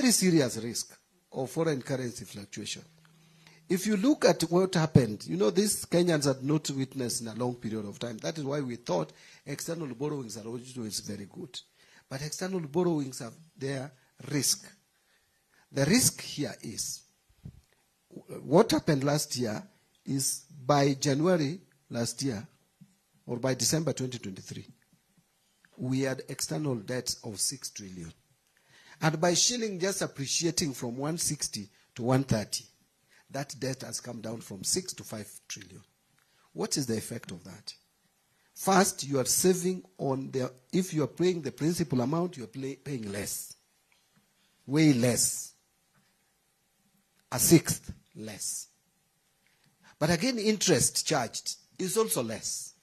very serious risk of foreign currency fluctuation. If you look at what happened, you know, these Kenyans had not witnessed in a long period of time. That is why we thought external borrowings are always very good. But external borrowings have their risk. The risk here is, what happened last year is by January last year, or by December 2023, we had external debts of 6 trillion. And by shilling just appreciating from 160 to 130, that debt has come down from 6 to 5 trillion. What is the effect of that? First, you are saving on the, if you are paying the principal amount, you are paying less. Way less. A sixth less. But again, interest charged is also less.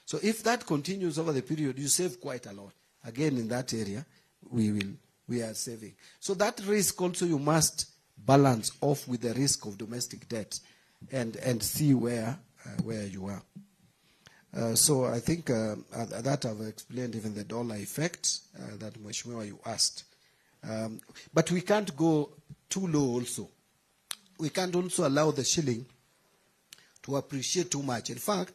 So if that continues over the period, you save quite a lot. Again, in that area, we are saving. So that risk also you must balance off with the risk of domestic debt and see where you are. So I think that I've explained even the dollar effect that Mheshimiwa you asked. But we can't go too low also. We can't also allow the shilling to appreciate too much. In fact,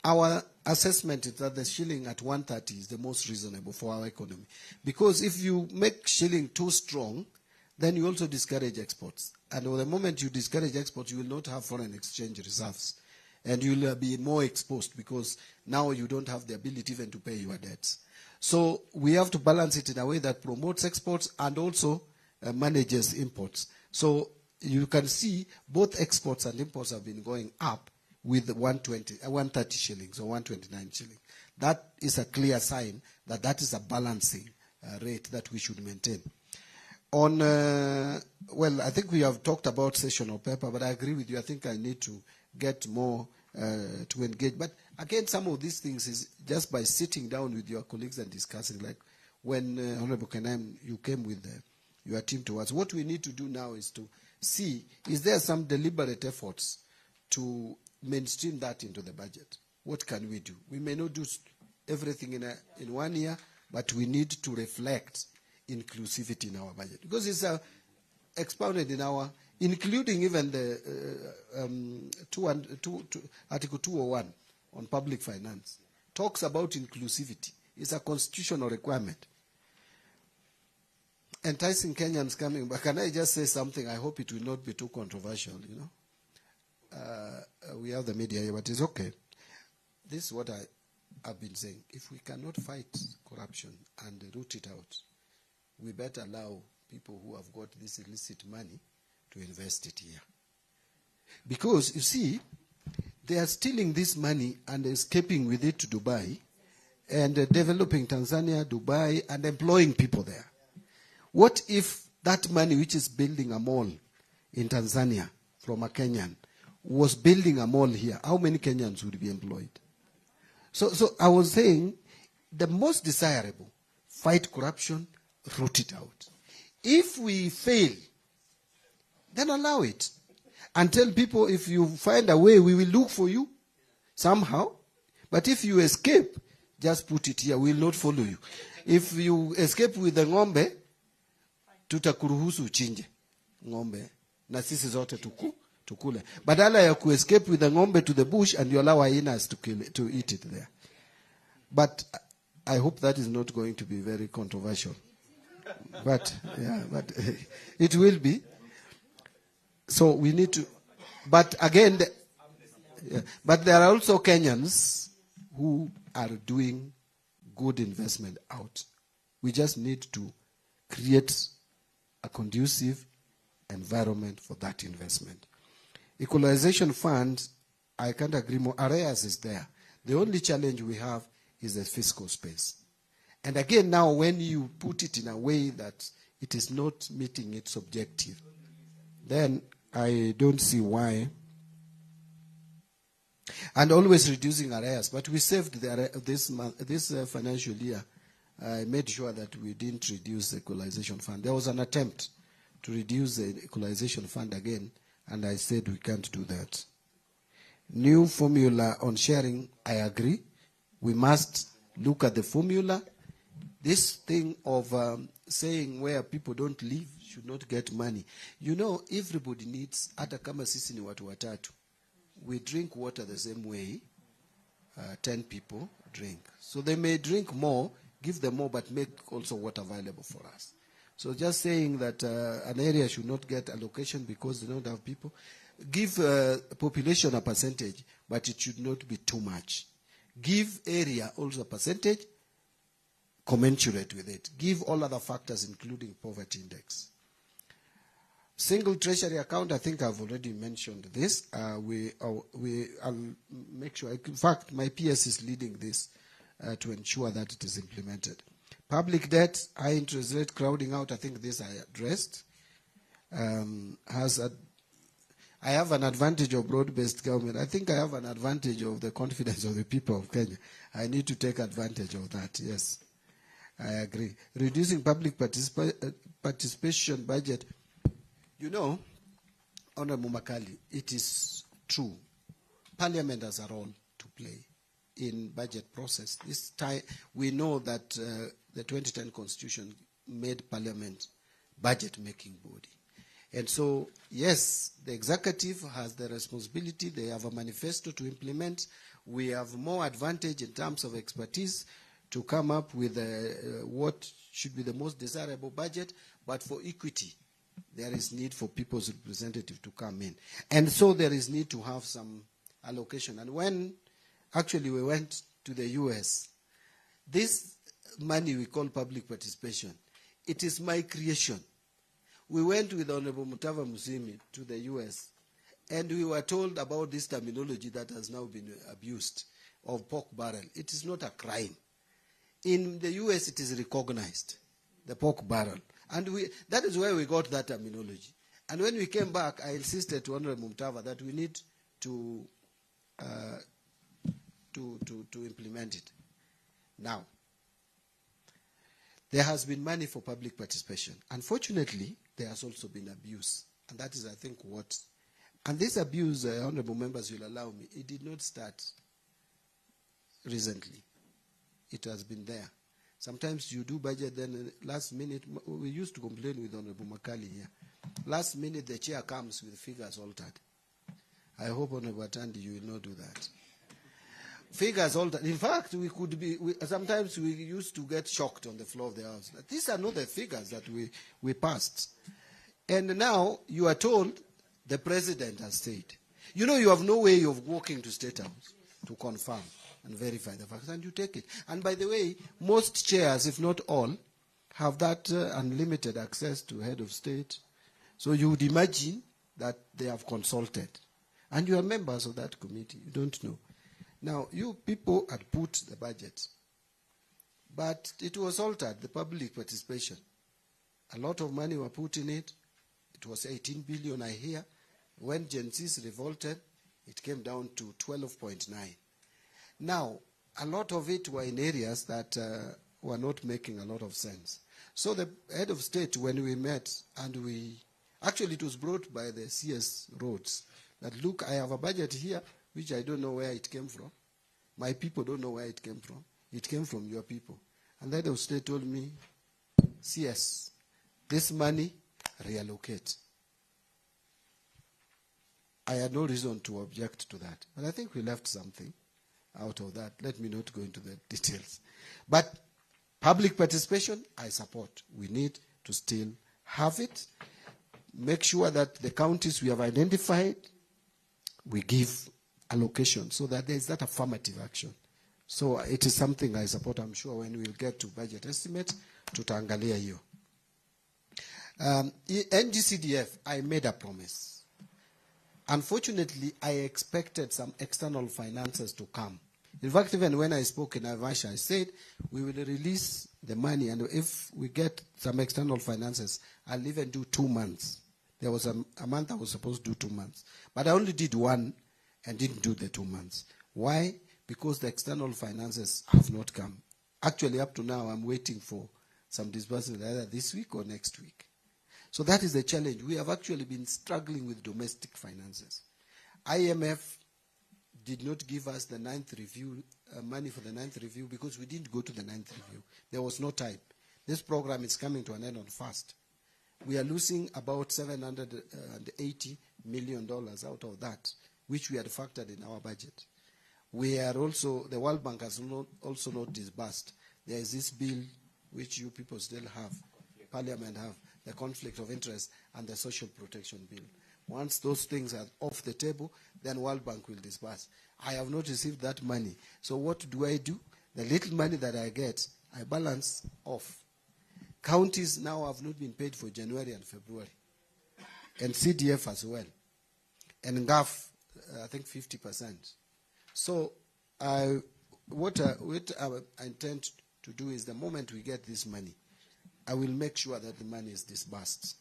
our assessment is that the shilling at 130 is the most reasonable for our economy. Because if you make shilling too strong, then you also discourage exports. And the moment you discourage exports, you will not have foreign exchange reserves. And you will be more exposed because now you don't have the ability even to pay your debts. So we have to balance it in a way that promotes exports and also manages imports. So you can see both exports and imports have been going up with 130 shillings or 129 shillings. That is a clear sign that that is a balancing rate that we should maintain. On, well, I think we have talked about sessional paper, but I agree with you. I think I need to get more to engage. But again, some of these things is just by sitting down with your colleagues and discussing, like when Honorable Kenaim, you came with your team to us. What we need to do now is to see, is there some deliberate efforts to mainstream that into the budget? What can we do? We may not do everything in 1 year, but we need to reflect inclusivity in our budget. Because it's expounded in our, including even the Article 201 on public finance, talks about inclusivity. It's a constitutional requirement. Enticing Kenyans coming back. Can I just say something? I hope it will not be too controversial, you know. We have the media here, but it's okay. This is what I've been saying. If we cannot fight corruption and root it out, we better allow people who have got this illicit money to invest it here. Because, you see, they are stealing this money and escaping with it to Dubai and developing Tanzania, Dubai, and employing people there. What if that money which is building a mall in Tanzania from a Kenyan was building a mall here? How many Kenyans would be employed? So I was saying, the most desirable, fight corruption, root it out. If we fail, then allow it. And tell people, if you find a way, we will look for you somehow. But if you escape, just put it here. We will not follow you. If you escape with the ng'ombe, tutakuruhusu uchinje ng'ombe na sisi zote tukule. Badala ya escape with the ng'ombe to the bush and you allow hyenas to eat it there. But I hope that is not going to be very controversial. But yeah, but it will be. So we need to. But again, but there are also Kenyans who are doing good investment out. We just need to create a conducive environment for that investment. Equalization fund, I can't agree more. Arrears is there. The only challenge we have is the fiscal space. And again, now when you put it in a way that it is not meeting its objective, then I don't see why. And always reducing arrears. But we saved this financial year. I made sure that we didn't reduce the equalization fund. There was an attempt to reduce the equalization fund again, and I said we can't do that. New formula on sharing, I agree. We must look at the formula This thing of saying where people don't live should not get money. You know, everybody needs, hata kama sisi ni watu watatu, we drink water the same way 10 people drink. So they may drink more, give them more, but make also water available for us. So just saying that an area should not get allocation because they don't have people, give population a percentage, but it should not be too much. Give area also a percentage, commensurate with it. Give all other factors, including poverty index. Single treasury account, I think I've already mentioned this. I'll make sure. In fact, my PS is leading this to ensure that it is implemented. Public debt, high interest rate, crowding out, I think this I addressed. I have an advantage of broad-based government. I think I have an advantage of the confidence of the people of Kenya. I need to take advantage of that, yes. I agree. Reducing public participation budget. You know, Honorable Makali, it is true. Parliament has a role to play in budget process. This time, we know that the 2010 Constitution made Parliament budget-making body. And so, yes, the executive has the responsibility. They have a manifesto to implement. We have more advantage in terms of expertise to come up with what should be the most desirable budget. But for equity, there is need for people's representative to come in. And so there is need to have some allocation. And when actually we went to the US, this money we call public participation, it is my creation. We went with Honorable Mutava Musimi to the US, and we were told about this terminology that has now been abused of pork barrel. It is not a crime. In the US, it is recognized, the pork barrel. And that is where we got that terminology. And when we came back, I insisted to Honorable Mutava that we need to implement it. Now, there has been money for public participation. Unfortunately, there has also been abuse. And that is, I think, what... And this abuse, honorable members will allow me, it did not start recently. It has been there. Sometimes you do budget, then last minute, we used to complain with Honorable Makali here. Last minute, the chair comes with figures altered. I hope, Honorable Atandi, you will not do that. Figures altered. In fact, sometimes we used to get shocked on the floor of the House. These are not the figures that we passed. And now you are told the president has said. You know, you have no way of walking to State House to confirm and verify the facts, and you take it. And by the way, most chairs, if not all, have that unlimited access to head of state. So you would imagine that they have consulted. And you are members of that committee. You don't know. Now, you people had put the budget, but it was altered, the public participation. A lot of money were put in it. It was 18 billion, I hear. When Gen Zs revolted, it came down to 12.9. Now, a lot of it were in areas that were not making a lot of sense. So the head of state, when we met, and actually it was brought by the CS Roads, that look, I have a budget here, which I don't know where it came from. My people don't know where it came from. It came from your people. And the head of state told me, CS, this money, reallocate. I had no reason to object to that. But I think we left something out of that. Let me not go into the details. But public participation, I support. We need to still have it. Make sure that the counties we have identified, we give allocation so that there is that affirmative action. So it is something I support. I'm sure when we'll get to budget estimate, tutaangalia hiyo. NGCDF, I made a promise. Unfortunately, I expected some external finances to come. In fact, even when I spoke in Naivasha, I said we will release the money, and if we get some external finances, I'll even do 2 months. There was a month I was supposed to do 2 months. But I only did one and didn't do the 2 months. Why? Because the external finances have not come. Actually, up to now, I'm waiting for some disbursement either this week or next week. So that is the challenge. We have actually been struggling with domestic finances. IMF did not give us the 9th review money for the 9th review because we didn't go to the 9th review. There was no time. This program is coming to an end on 1st. We are losing about $780 million out of that, which we had factored in our budget. We are also, the World Bank has also not disbursed. There is this bill which you people still have, Parliament have, the conflict of interest and the social protection bill. Once those things are off the table, then World Bank will disburse. I have not received that money. So what do? The little money that I get, I balance off. Counties now have not been paid for January and February. And CDF as well. And GAF, I think 50%. So what I intend to do is the moment we get this money, I will make sure that the money is disbursed.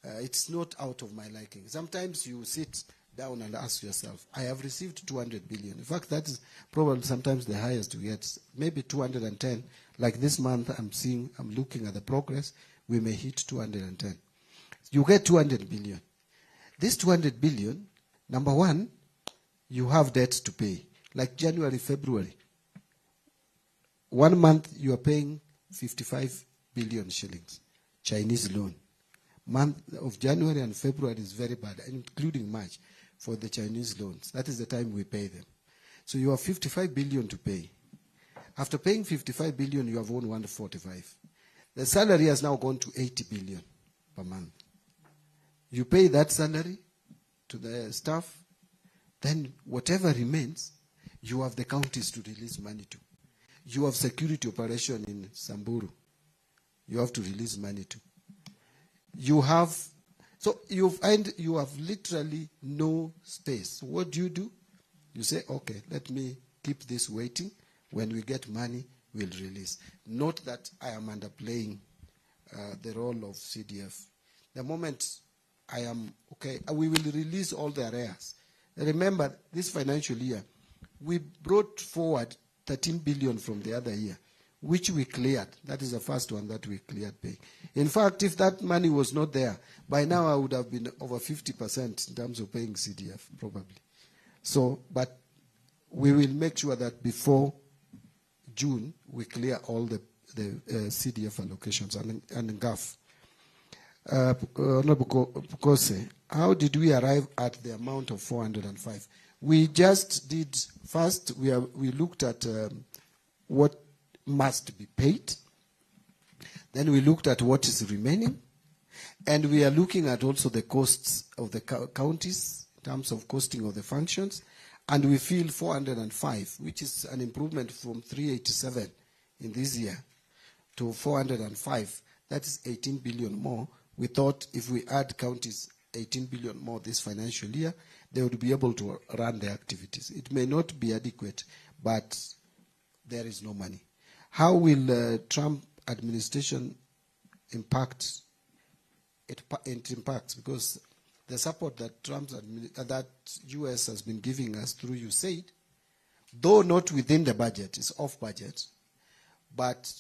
It's not out of my liking. Sometimes you sit down and ask yourself, I have received 200 billion. In fact, that is probably sometimes the highest we get, maybe 210. Like this month, I'm looking at the progress, we may hit 210. You get 200 billion. This 200 billion, number one, you have debts to pay. Like January, February. 1 month, you are paying 55 billion shillings, Chinese loan. Month of January and February is very bad, including March, for the Chinese loans. That is the time we pay them. So you have 55 billion to pay. After paying 55 billion, you have won 145. The salary has now gone to 80 billion per month. You pay that salary to the staff, then whatever remains, you have the counties to release money to. You have security operation in Samburu. You have to release money to. You have, so you find you have literally no space. What do? You say, okay, let me keep this waiting. When we get money, we'll release. Not that I am underplaying the role of CDF. The moment I am, okay, we will release all the arrears. Remember, this financial year, we brought forward 13 billion from the other year, which we cleared. That is the first one that we cleared paying. In fact, if that money was not there, by now I would have been over 50% in terms of paying CDF, probably. So, but we will make sure that before June, we clear all the CDF allocations and GAF. Honorable Pukose, how did we arrive at the amount of 405? We just did, first we looked at what must be paid. Then we looked at what is remaining. And we are looking at also the costs of the counties in terms of costing of the functions. And we feel 405, which is an improvement from 387 in this year to 405. That is 18 billion more. We thought if we add counties 18 billion more this financial year, they would be able to run their activities. It may not be adequate, but there is no money. How will Trump administration impact? It impacts because the support that that U.S. has been giving us through USAID, though not within the budget, it's off budget, but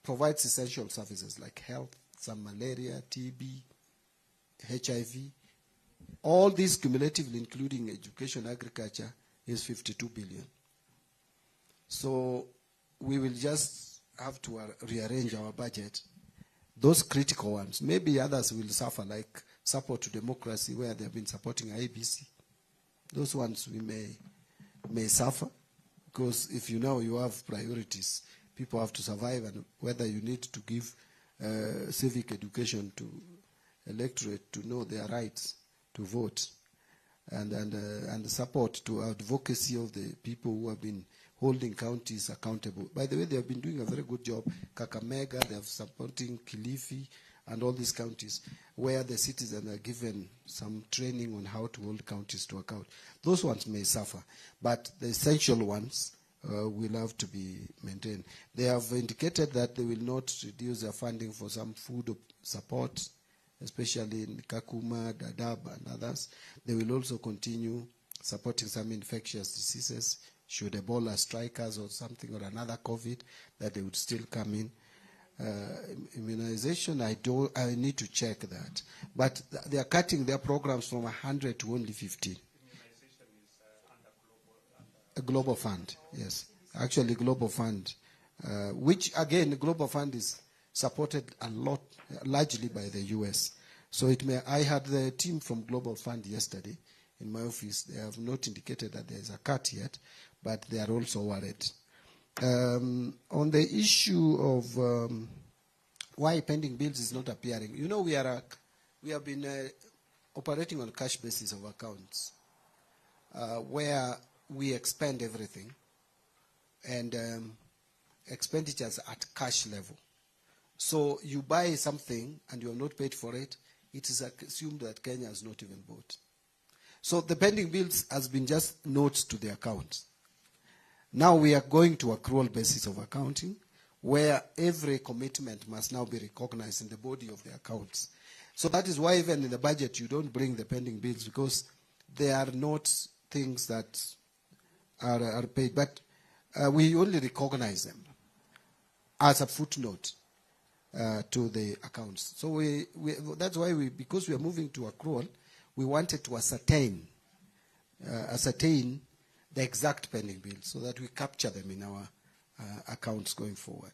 provides essential services like health, some malaria, TB, HIV. All these cumulatively, including education, agriculture, is 52 billion. So we will just have to rearrange our budget. Those critical ones, maybe others will suffer, like support to democracy, where they have been supporting IBC. Those ones we may suffer, because if you know you have priorities, people have to survive, and whether you need to give civic education to electorate to know their rights to vote, and support to advocacy of the people who have been holding counties accountable. By the way, they have been doing a very good job. Kakamega, they have supporting Kilifi, and all these counties where the citizens are given some training on how to hold counties to account. Those ones may suffer, but the essential ones will have to be maintained. They have indicated that they will not reduce their funding for some food support, especially in Kakuma, Dadaab, and others. They will also continue supporting some infectious diseases. Should Ebola strike us or something or another COVID, that they would still come in. Immunization, I need to check that. But they are cutting their programs from 100 to only 15. A global fund, yes. Actually, global fund, which again, the global fund is supported a lot, largely by the U.S. So it may. I had the team from Global Fund yesterday in my office. They have not indicated that there is a cut yet, but they are also worried. On the issue of why pending bills is not appearing, you know, we have been operating on cash basis of accounts, where we expend everything, and expenditures at cash level. So you buy something and you have not paid for it, it is assumed that Kenya has not even bought. So the pending bills has been just notes to the account. Now we are going to accrual basis of accounting, where every commitment must now be recognized in the body of the accounts. So that is why even in the budget you don't bring the pending bills, because they are not things that are paid, but we only recognize them as a footnote to the accounts. So that's why because we are moving to accrual, we wanted to ascertain the exact pending bills so that we capture them in our accounts going forward.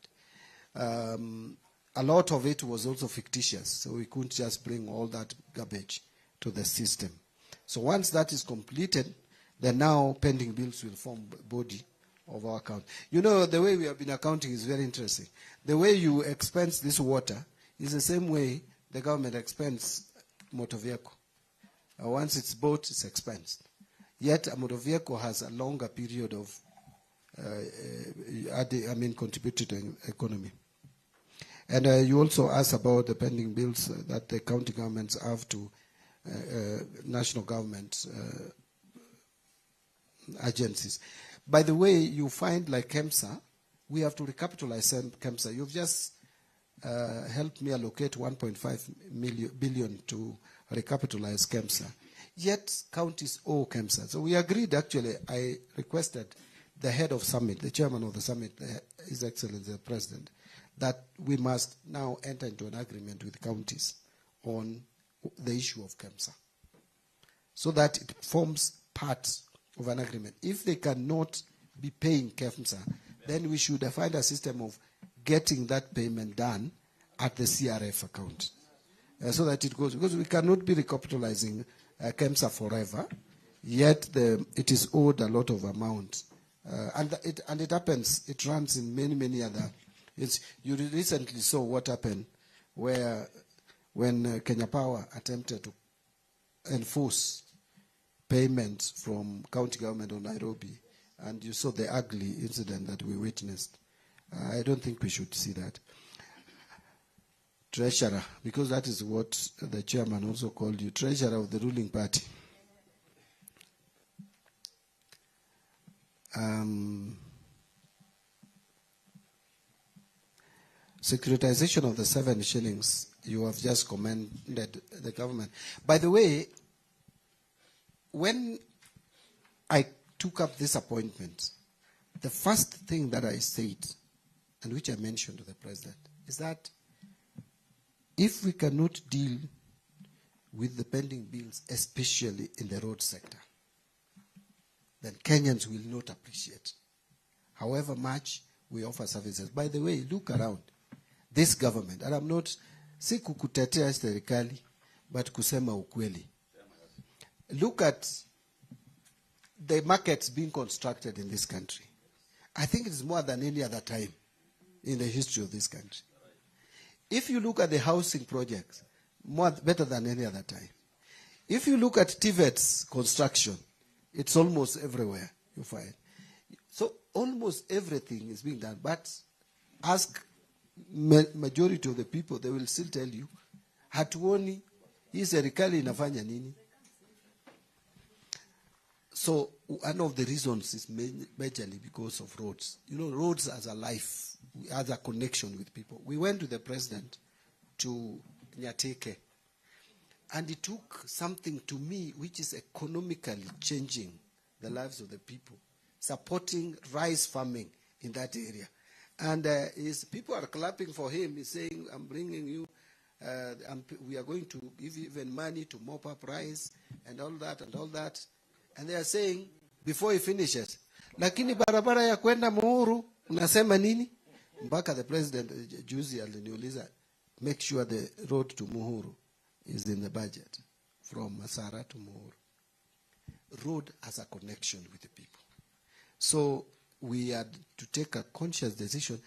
A lot of it was also fictitious, so we couldn't just bring all that garbage to the system. So once that is completed, then now pending bills will form body of our account. You know, the way we have been accounting is very interesting. The way you expense this water is the same way the government expends motor vehicle. Once it's bought, it's expensed. Yet a motor vehicle has a longer period of, contributed to the economy. And you also asked about the pending bills that the county governments have to national government agencies. By the way, you find like KEMSA, we have to recapitalize KEMSA. You've just helped me allocate 1.5 billion to recapitalize KEMSA. Yet counties owe KEMSA. So we agreed, actually, I requested the head of summit, the chairman of the summit, His Excellency the President, that we must now enter into an agreement with counties on the issue of KEMSA, so that it forms part of an agreement. If they cannot be paying KEMSA, then we should find a system of getting that payment done at the CRF account, so that it goes, because we cannot be recapitalizing KEMSA forever, yet it is owed a lot of amount. And it happens, it runs in many other. You recently saw what happened when Kenya Power attempted to enforce payments from county government of Nairobi, and you saw the ugly incident that we witnessed. I don't think we should see that. Treasurer, because that is what the chairman also called you, treasurer of the ruling party. Securitization of the 7 shillings, you have just commended the government. By the way, when I took up this appointment, the first thing that I said, and which I mentioned to the president, is that if we cannot deal with the pending bills, especially in the road sector, then Kenyans will not appreciate however much we offer services. By the way, look around. This government, and I'm not, si kukutetea serikali, but kusema ukweli. Look at the markets being constructed in this country. I think it is more than any other time in the history of this country. If you look at the housing projects, better than any other time. If you look at TVET's construction, it's almost everywhere you find. So almost everything is being done. But ask majority of the people, they will still tell you, hatuoni, hii serikali inafanya nini? So one of the reasons is majorly because of roads. You know, roads as a life, as a connection with people. We went to the president to Nyateke, and he took something to me which is economically changing the lives of the people, supporting rice farming in that area. And people are clapping for him. He's saying, I'm bringing you, we are going to give even money to mop up rice and all that and all that. And they are saying, before he finishes. Lakini barabara ya kwenda Muhuru, unasema nini? Mpaka the president, juzi aliniuliza, make sure the road to Muhuru is in the budget, from Masara to Muhuru. Road has a connection with the people. So we had to take a conscious decision.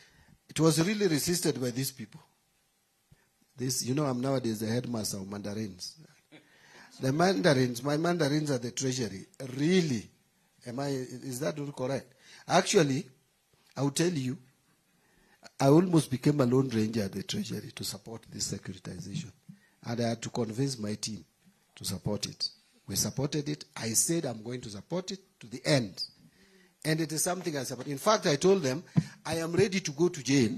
It was really resisted by these people. This, you know, I'm nowadays the headmaster of Mandarins. The Mandarins, my Mandarins are the treasury. Really? Is that correct? Actually, I will tell you, I almost became a lone ranger at the treasury to support this securitization. And I had to convince my team to support it. We supported it. I said I'm going to support it to the end. And it is something I support. In fact, I told them, I am ready to go to jail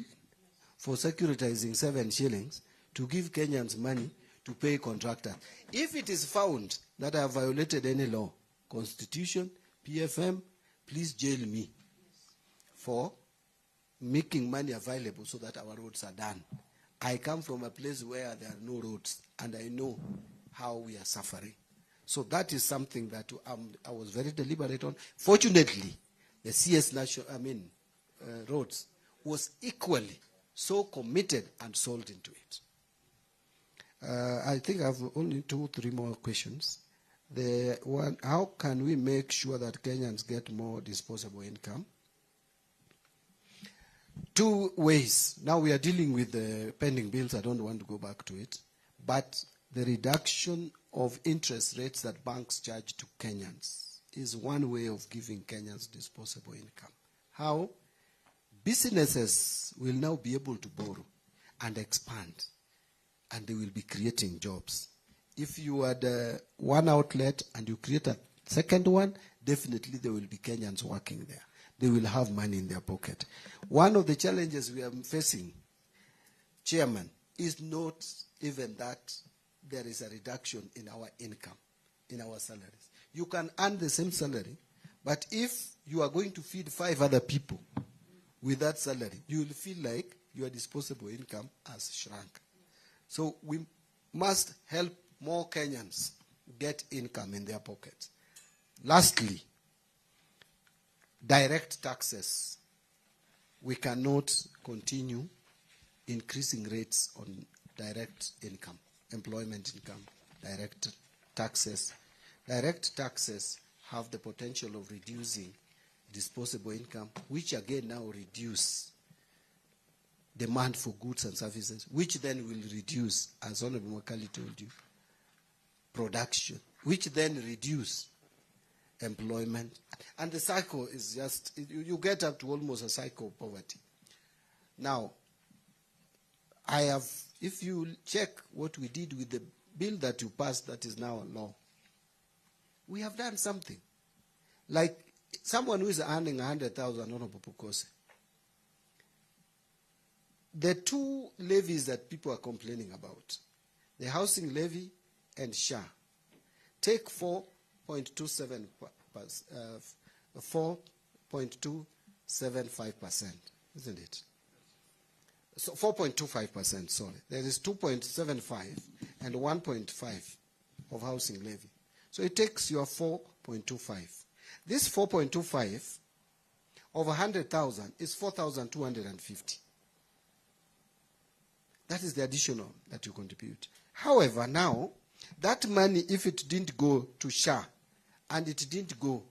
for securitizing 7 shillings to give Kenyans money to pay contractors. If it is found that I have violated any law, Constitution, PFM, please jail me for making money available so that our roads are done. I come from a place where there are no roads, and I know how we are suffering. So that is something that I was very deliberate on. Fortunately, the CS roads was equally so committed and sold into it. I think I have only 2-3 more questions. The one, how can we make sure that Kenyans get more disposable income? 2 ways. Now we are dealing with the pending bills. I don't want to go back to it. But the reduction of interest rates that banks charge to Kenyans is one way of giving Kenyans disposable income. How? Businesses will now be able to borrow and expand, and they will be creating jobs. If you had one outlet and you create a second one, definitely there will be Kenyans working there. They will have money in their pocket. One of the challenges we are facing, Chairman, is not even that there is a reduction in our income, in our salaries. You can earn the same salary, but if you are going to feed 5 other people with that salary, you will feel like your disposable income has shrunk. So we must help more Kenyans get income in their pockets. Lastly, direct taxes. We cannot continue increasing rates on direct income, employment income, direct taxes. Direct taxes have the potential of reducing disposable income, which again now reduce demand for goods and services, which then will reduce, as Honorable Makali told you, production, which then reduce employment. And the cycle is just, you get up to almost a cycle of poverty. Now, if you check what we did with the bill that you passed that is now a law, we have done something. Like someone who is earning 100,000, Honorable Pukose, the 2 levies that people are complaining about, the housing levy and SHA, take 4.25%, isn't it? So 4.25%, sorry. There is 2.75 and 1.5 of housing levy. So it takes your 4.25. This 4.25 of 100,000 is 4,250. That is the additional that you contribute. However, now, that money, if it didn't go to SHA and it didn't go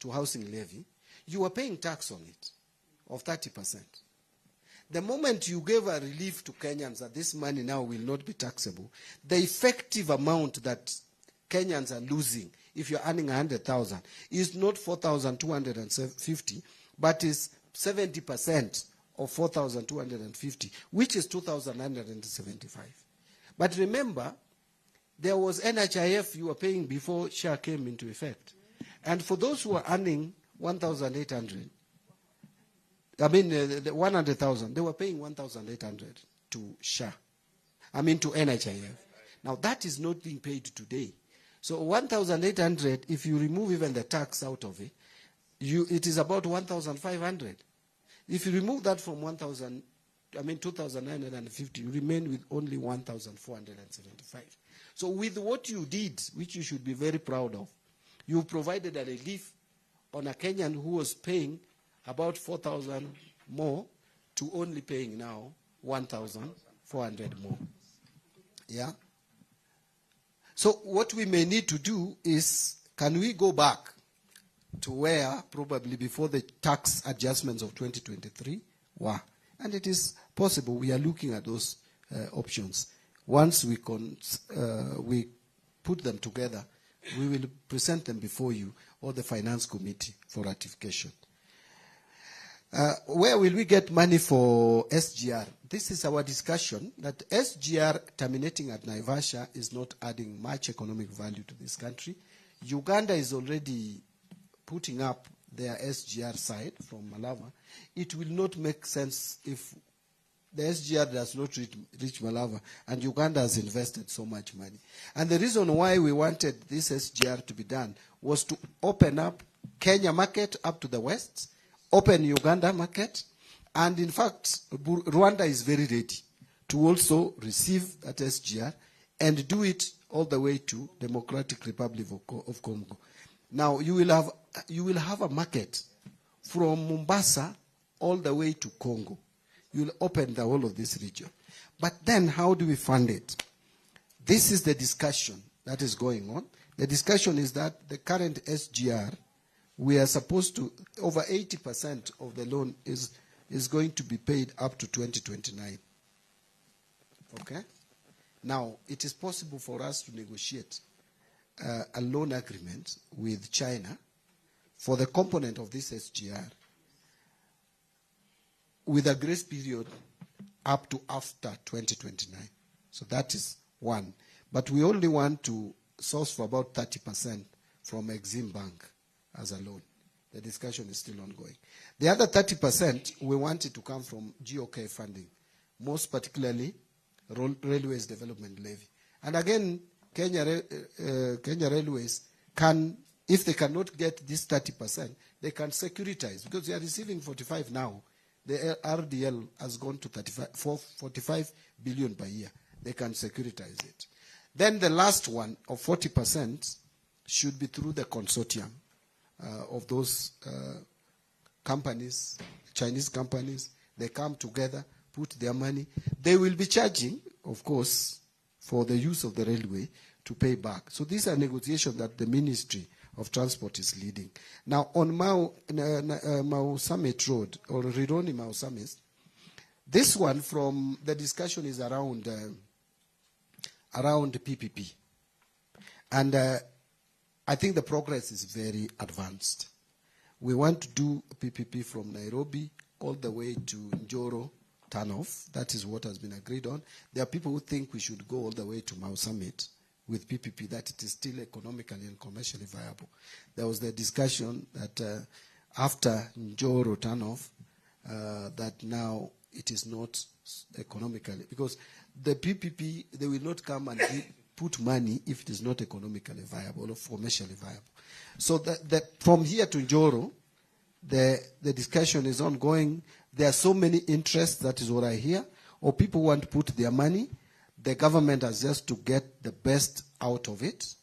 to housing levy, you are paying tax on it of 30%. The moment you gave a relief to Kenyans that this money now will not be taxable, the effective amount that Kenyans are losing if you're earning 100,000 is not 4,250, but is 70% of 4,250, which is 2,975. But remember, there was NHIF you were paying before SHA came into effect. And for those who are earning 1,800, the 100,000, they were paying 1,800 to SHA, to NHIF. Now that is not being paid today. So 1,800, if you remove even the tax out of it, it is about 1,500. If you remove that from 2,950, you remain with only 1,475. So with what you did, which you should be very proud of, you provided a relief on a Kenyan who was paying about 4,000 more to only paying now 1,400 more. Yeah? So what we may need to do is, can we go back to where probably before the tax adjustments of 2023 were? And it is possible. We are looking at those options. Once we put them together, we will present them before you or the Finance Committee for ratification. Where will we get money for SGR? This is our discussion, that SGR terminating at Naivasha is not adding much economic value to this country. Uganda is already putting up their SGR side from Malava. It will not make sense if the SGR does not reach Malava and Uganda has invested so much money. And the reason why we wanted this SGR to be done was to open up Kenya market up to the west, open Uganda market, and in fact, Rwanda is very ready to also receive that SGR and do it all the way to Democratic Republic of Congo. Now, you will have a market from Mombasa all the way to Congo. You will open the whole of this region. But then, how do we fund it? This is the discussion that is going on. The discussion is that the current SGR, we are supposed to, over 80% of the loan is going to be paid up to 2029. Okay? Now, it is possible for us to negotiate a loan agreement with China for the component of this SGR with a grace period up to after 2029. So that is one. But we only want to source for about 30% from Exim Bank as a loan. The discussion is still ongoing. The other 30%, we want it to come from GOK funding, most particularly Railways Development Levy. And again, Kenya Railways can, if they cannot get this 30%, they can securitize, because they are receiving 45 now. The RDL has gone to 45 billion per year. They can securitize it. Then the last one of 40% should be through the consortium of those companies, Chinese companies. They come together, put their money. They will be charging, of course, for the use of the railway to pay back. So these are negotiations that the Ministry of Transport is leading. Now, on Mau Summit Road, or Rironi Mau Summit, this one from the discussion is around PPP. And I think the progress is very advanced. We want to do PPP from Nairobi all the way to Njoro turnoff. That is what has been agreed on. There are people who think we should go all the way to Mau Summit with PPP, that it is still economically and commercially viable. There was the discussion that after Njoro turnoff, that now it is not economically, because the PPP, they will not come and put money if it is not economically viable or commercially viable. So from here to Njoro, the discussion is ongoing. There are so many interests, that is what I hear, or people want to put their money. The government has just to get the best out of it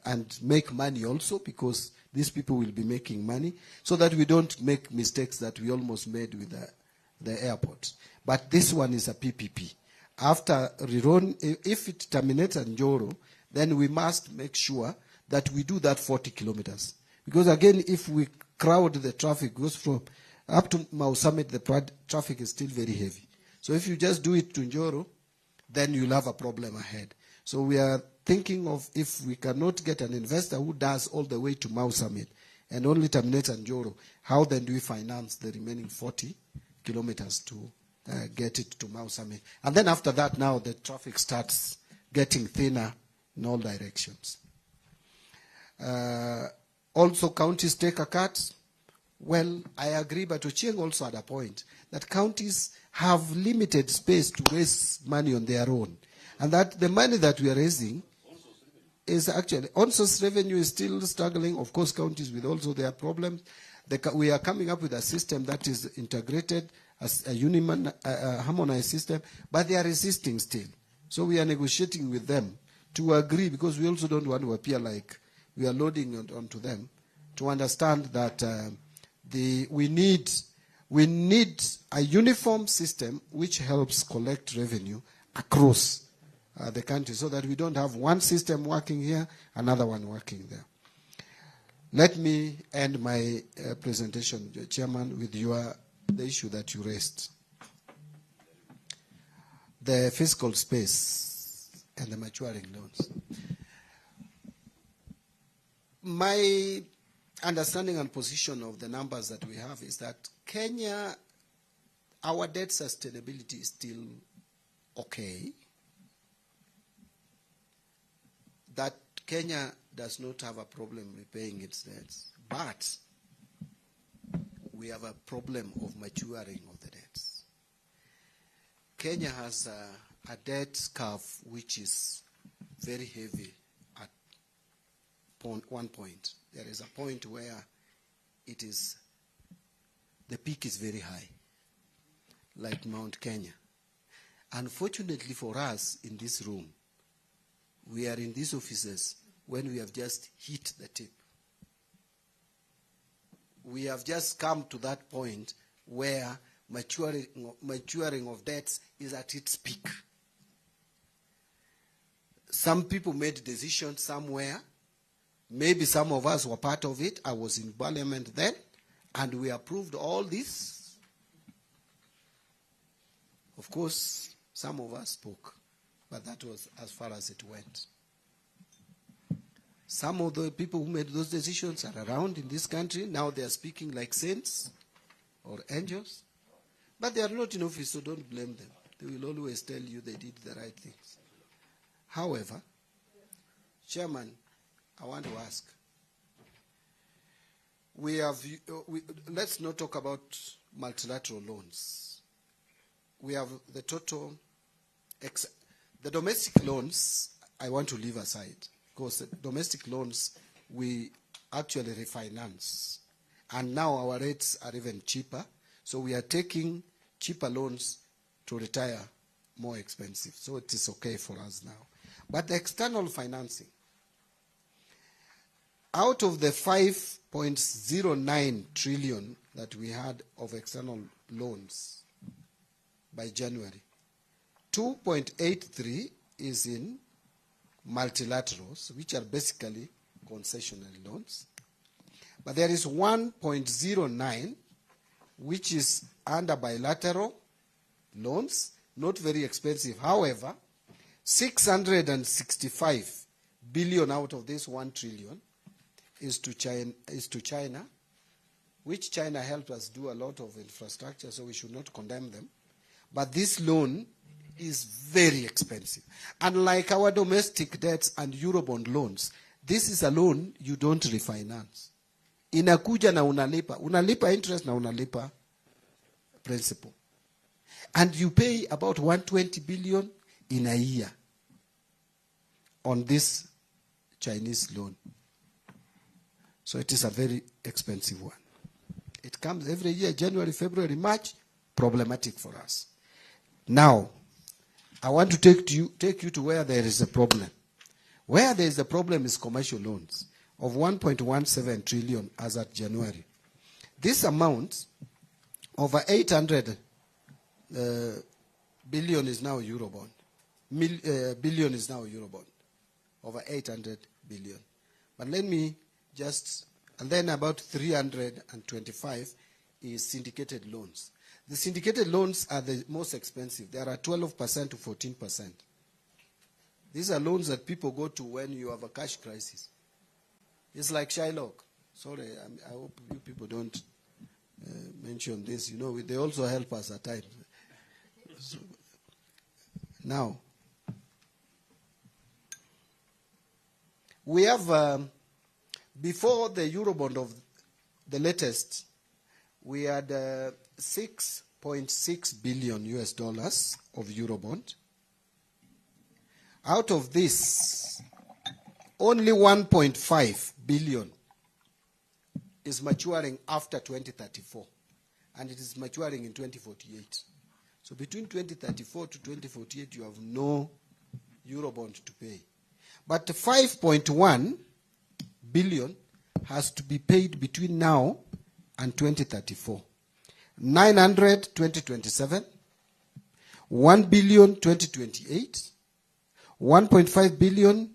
and make money also, because these people will be making money, so that we don't make mistakes that we almost made with the airport. But this one is a PPP. After Riron, if it terminates at Njoro, then we must make sure that we do that 40 kilometers. Because again, if we crowd the traffic, goes from up to Mau Summit, the traffic is still very heavy. So if you just do it to Njoro, then you'll have a problem ahead. So we are thinking of, if we cannot get an investor who does all the way to Mau Summit and only terminates at Njoro, how then do we finance the remaining 40 kilometers to get it to Mau Summit? And then after that, now the traffic starts getting thinner in all directions. Also, counties take a cut. Well, I agree, but Ochieng also had a point that counties have limited space to raise money on their own. And that the money that we are raising is actually, ONSOS revenue is still struggling. Of course, counties with also their problems. We are coming up with a system that is integrated as a harmonized system, but they are resisting still. So we are negotiating with them to agree, because we also don't want to appear like we are loading onto them. to understand that we need a uniform system which helps collect revenue across the country, so that we don't have one system working here, another one working there. Let me end my presentation, Chairman, with the issue that you raised. The fiscal space and the maturing loans. My understanding and position of the numbers that we have is that Kenya, our debt sustainability is still okay. That Kenya does not have a problem repaying its debts, but we have a problem of maturing of the debts. Kenya has a debt curve which is very heavy at one point. There is a point where the peak is very high, like Mount Kenya. Unfortunately for us in this room, we are in these offices when we have just hit the tip. We have just come to that point where maturing of debts is at its peak. Some people made decisions somewhere. Maybe some of us were part of it. I was in Parliament then, and we approved all this. Of course, some of us spoke, but that was as far as it went. Some of the people who made those decisions are around in this country. Now they are speaking like saints or angels. But they are not in office, so don't blame them. They will always tell you they did the right things. However, Chairman, I want to ask. Let's not talk about multilateral loans. We have the total, the domestic loans, I want to leave aside, because the domestic loans, we actually refinance. And now our rates are even cheaper. So we are taking cheaper loans to retire more expensive. So it is okay for us now. But the external financing, out of the 5.09 trillion that we had of external loans by January, 2.83 is in multilaterals, which are basically concessionary loans. But there is 1.09, which is under bilateral loans, not very expensive. However, 665 billion out of this 1 trillion is to China, which China helped us do a lot of infrastructure, so we should not condemn them. But this loan is very expensive. Unlike our domestic debts and Eurobond loans, this is a loan you don't refinance. Inakuja na unalipa interest na unalipa principal. And you pay about 120 billion in a year on this Chinese loan. So it is a very expensive one. It comes every year, January, February, March, problematic for us. Now, I want to take you to where there is a problem. Where there is a problem is commercial loans of 1.17 trillion as at January. This amount, over 800 billion is now Eurobond. Billion is now Eurobond. Over 800 billion. But let me just, and then about 325 is syndicated loans. The syndicated loans are the most expensive. They are 12% to 14%. These are loans that people go to when you have a cash crisis. It's like Shylock. Sorry, I hope you people don't mention this. You know, they also help us at times. So, now, we have, before the Eurobond of the latest, we had 6.6 billion US dollars of Eurobond. Out of this, only 1.5 billion is maturing after 2034, and it is maturing in 2048. So between 2034 to 2048, you have no Eurobond to pay. But 5.1 billion has to be paid between now and 2034. 900, 2027. 1 billion, 2028. 1.5 billion,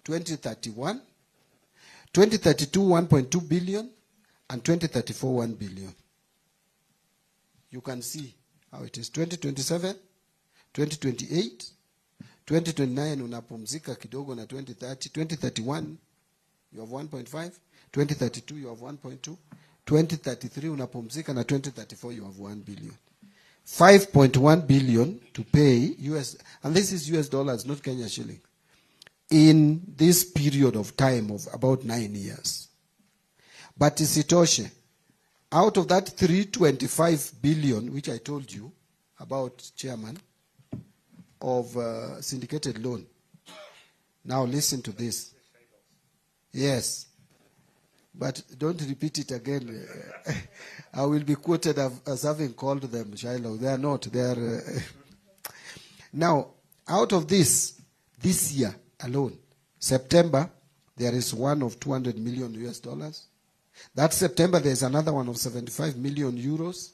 2031. 2032, 1.2 billion. And 2034, 1 billion. You can see how it is. 2027, 2028, 2029 unapumzika kidogo na 2030, 2031 you have 1.5, 2032 you have 1.2, 2033 unapumzika na 2034 you have 1 billion. 5.1 billion to pay US, and this is US dollars, not Kenya shilling, in this period of time of about 9 years. But isitoshe, out of that 325 billion, which I told you about, Chairman, of syndicated loan. Now listen to this. Yes. But don't repeat it again. I will be quoted as having called them Shiloh. They are not. They are. Now, out of this year alone, September, there is one of 200 million US dollars. That September, there is another one of 75 million euros.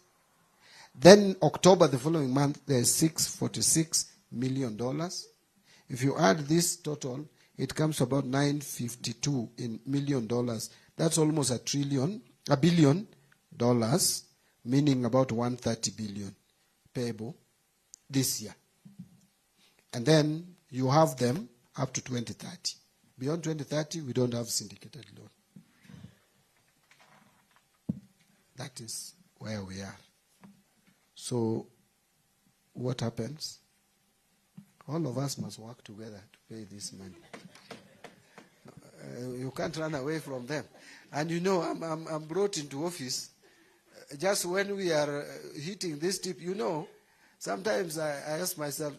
Then October, the following month, there is $646 million. If you add this total, it comes to about $952 million. That's almost $1 billion, meaning about 130 billion payable this year. And then you have them up to 2030. Beyond 2030, we don't have syndicated loan. That is where we are. So what happens? All of us must work together to pay this money. You can't run away from them. And you know, I'm brought into office just when we are hitting this tip. You know, sometimes I ask myself,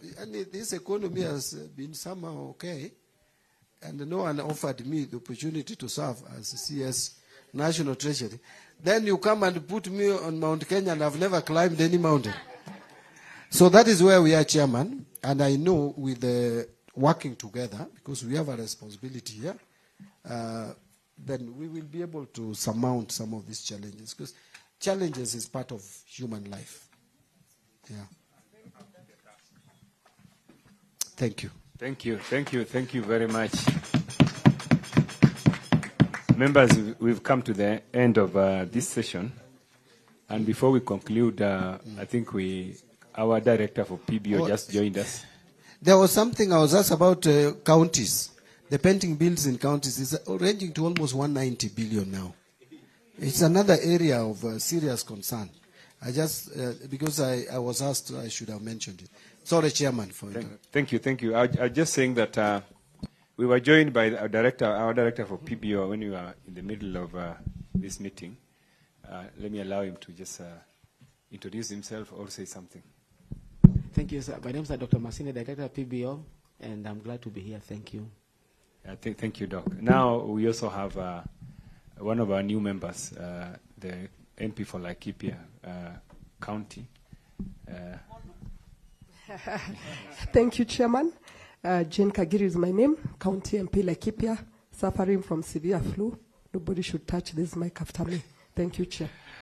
this economy has been somehow okay, and no one offered me the opportunity to serve as CS National Treasury. Then you come and put me on Mount Kenya, and I've never climbed any mountain. So that is where we are, Chairman. And I know with the working together, because we have a responsibility here, then we will be able to surmount some of these challenges. Because challenges is part of human life. Yeah. Thank you. Thank you. Thank you. Thank you very much. Members, we've come to the end of this session. And before we conclude, I think our director for PBO just joined us. There was something I was asked about counties. The pending bills in counties is ranging to almost 190 billion now. It's another area of serious concern. I just, because I was asked, I should have mentioned it. Sorry, Chairman, for interrupting. Thank you, thank you. I was just saying that we were joined by our director for PBO when we were in the middle of this meeting. Let me allow him to just introduce himself or say something. Thank you, sir. My name is Dr. Masine, Director of PBO, and I'm glad to be here. Thank you. Thank you, Doc. Now we also have one of our new members, the MP for Laikipia County. Thank you, Chairman. Jane Kagiri is my name, County MP Laikipia, suffering from severe flu. Nobody should touch this mic after me. Thank you, Chair.